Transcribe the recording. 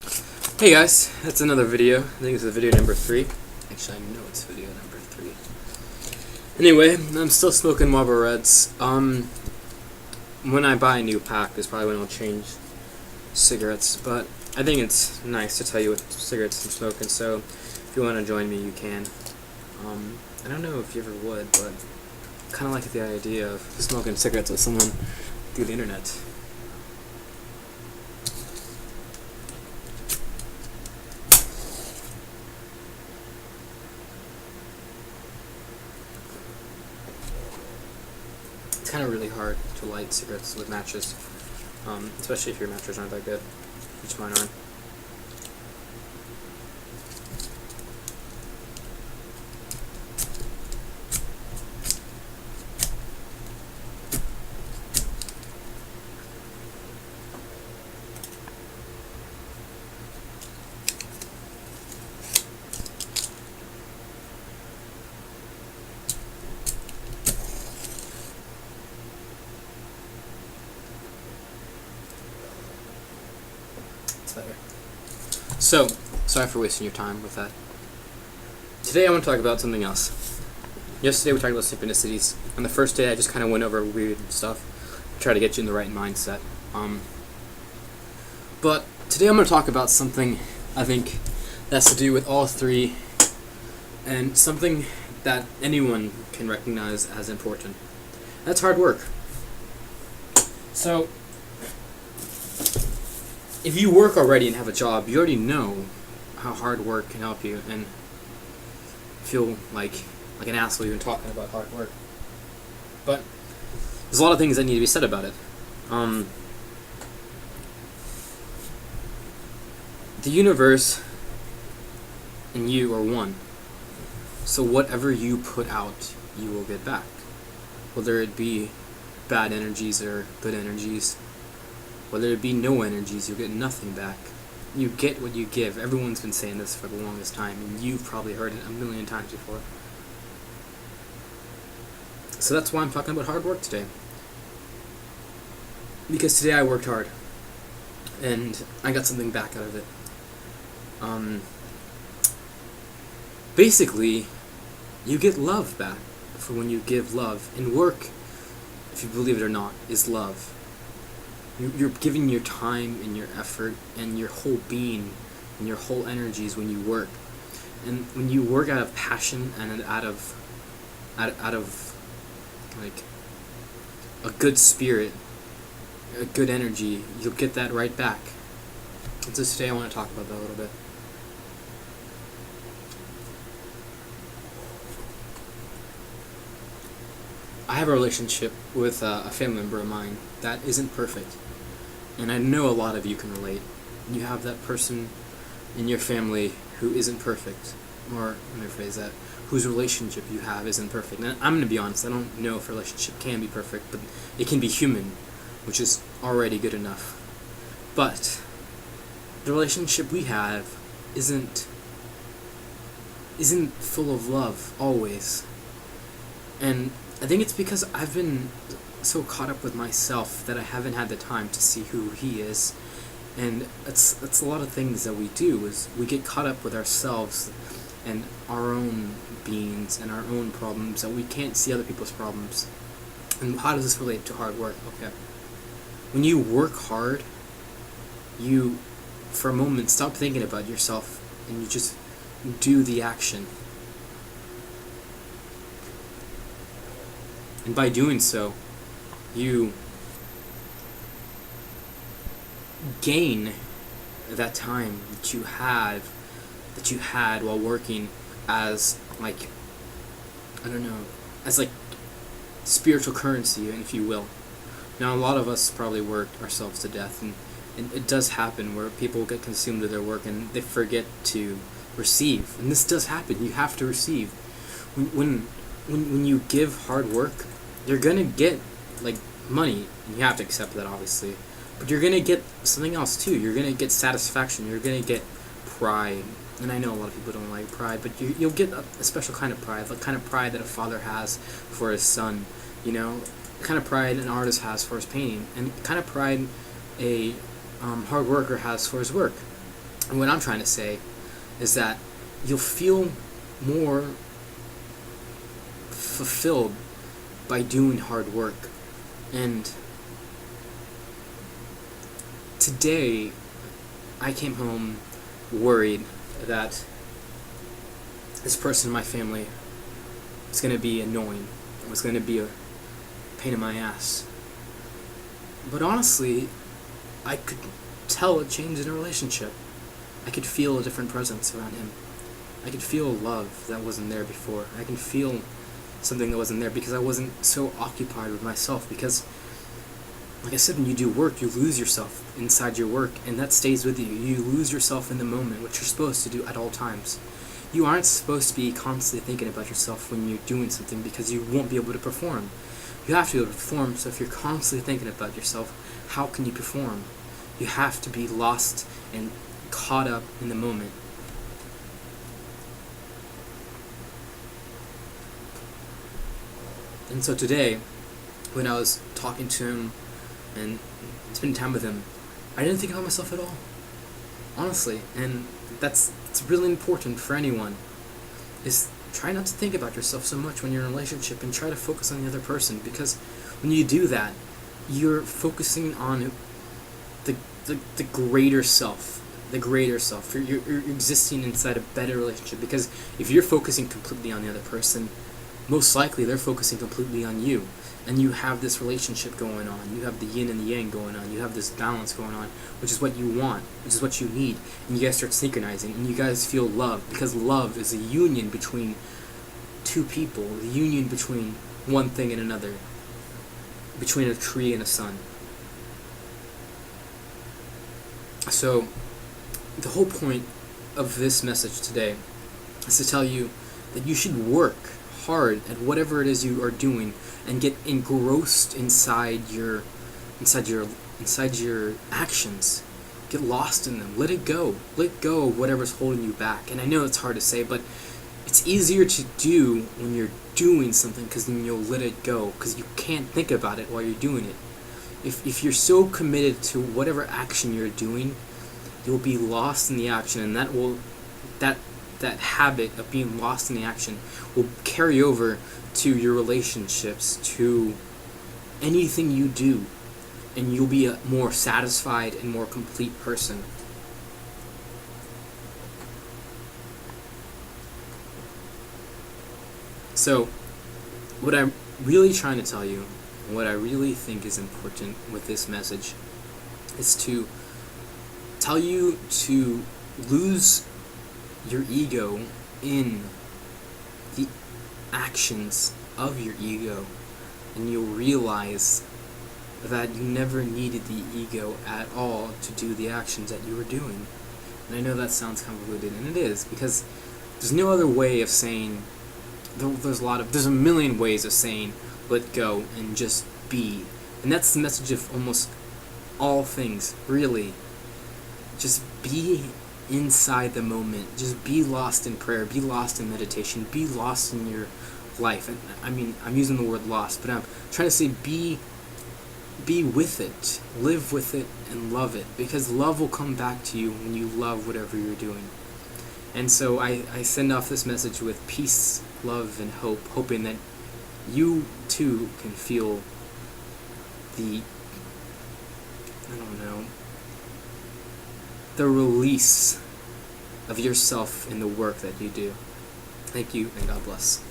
Hey guys, that's another video. I think it's video number 3. Actually, I know it's video number 3. Anyway, I'm still smoking Marlboro Reds. When I buy a new pack is probably when I'll change cigarettes, but I think it's nice to tell you what cigarettes I'm smoking, so if you want to join me, you can. I don't know if you ever would, but I kind of like the idea of smoking cigarettes with someone through the internet. It's kind of really hard to light cigarettes with matches, especially if your matches aren't that good, which mine aren't. Better. So, sorry for wasting your time with that. Today I want to talk about something else. Yesterday we talked about synchronicities. On the first day I just kind of went over weird stuff, try to get you in the right mindset. But today I'm going to talk about something I think that's to do with all three, and something that anyone can recognize as important. That's hard work. So, if you work already and have a job, you already know how hard work can help you, and feel like an asshole even talking about hard work. But there's a lot of things that need to be said about it. The universe and you are one. So whatever you put out, you will get back. Whether it be bad energies or good energies, whether it be no energies, you'll get nothing back. You get what you give. Everyone's been saying this for the longest time, and you've probably heard it a million times before. So that's why I'm talking about hard work today. Because today I worked hard, and I got something back out of it. Basically, you get love back for when you give love. And work, if you believe it or not, is love. You're giving your time and your effort and your whole being and your whole energies when you work. And when you work out of passion and out of like a good spirit, a good energy, you'll get that right back. And so today I want to talk about that a little bit. I have a relationship with a family member of mine that isn't perfect. And I know a lot of you can relate. You have that person in your family who isn't perfect. Or, let me phrase that, whose relationship you have isn't perfect. And I'm going to be honest, I don't know if a relationship can be perfect, but it can be human, which is already good enough. But the relationship we have isn't full of love, always. And I think it's because I've been so caught up with myself that I haven't had the time to see who he is. And that's a lot of things that we do, is we get caught up with ourselves and our own beings and our own problems, that we can't see other people's problems. And how does this relate to hard work? Okay. When you work hard, you, for a moment, stop thinking about yourself and you just do the action. And by doing so, you gain that time that you had while working as, like, I don't know, as like spiritual currency, if you will. Now, a lot of us probably work ourselves to death, and it does happen where people get consumed with their work and they forget to receive. And this does happen. You have to receive. When you give hard work, you're gonna get, like, money, and you have to accept that, obviously. But you're gonna get something else too. You're gonna get satisfaction. You're gonna get pride. And I know a lot of people don't like pride, but you'll get a special kind of pride, the kind of pride that a father has for his son. You know, the kind of pride an artist has for his painting, and the kind of pride a hard worker has for his work. And what I'm trying to say is that you'll feel more fulfilled by doing hard work. And today, I came home worried that this person in my family was going to be annoying. It was going to be a pain in my ass. But honestly, I could tell a change in a relationship. I could feel a different presence around him. I could feel love that wasn't there before. I can feel something that wasn't there because I wasn't so occupied with myself. Because, like I said, when you do work, you lose yourself inside your work, and that stays with you. You lose yourself in the moment, which you're supposed to do at all times. You aren't supposed to be constantly thinking about yourself when you're doing something because you won't be able to perform. You have to be able to perform, so if you're constantly thinking about yourself, how can you perform? You have to be lost and caught up in the moment. And so today, when I was talking to him and spending time with him, I didn't think about myself at all. Honestly. And it's really important for anyone, is try not to think about yourself so much when you're in a relationship and try to focus on the other person, because when you do that, you're focusing on the greater self. The greater self. You're existing inside a better relationship, because if you're focusing completely on the other person, most likely they're focusing completely on you. And you have this relationship going on. You have the yin and the yang going on. You have this balance going on, which is what you want, which is what you need. And you guys start synchronizing, and you guys feel love, because love is a union between two people, the union between one thing and another, between a tree and a sun. So, the whole point of this message today is to tell you that you should work hard at whatever it is you are doing and get engrossed inside your actions. Get lost in them. Let it go. Let go of whatever's holding you back. And I know it's hard to say, but it's easier to do when you're doing something, because then you'll let it go, because you can't think about it while you're doing it. If you're so committed to whatever action you're doing, you'll be lost in the action, and that habit of being lost in the action will carry over to your relationships, to anything you do, and you'll be a more satisfied and more complete person. So, what I'm really trying to tell you, and what I really think is important with this message, is to tell you to lose your ego in the actions of your ego, and you'll realize that you never needed the ego at all to do the actions that you were doing. And I know that sounds convoluted, and it is, because there's no other way of saying, there's a million ways of saying let go and just be. And that's the message of almost all things, really. Just be inside the moment. Just be lost in prayer. Be lost in meditation. Be lost in your life. And I mean, I'm using the word lost, but I'm trying to say be with it. Live with it and love it. Because love will come back to you when you love whatever you're doing. And so I send off this message with peace, love, and hope, hoping that you too can feel the release of yourself in the work that you do. Thank you, and God bless.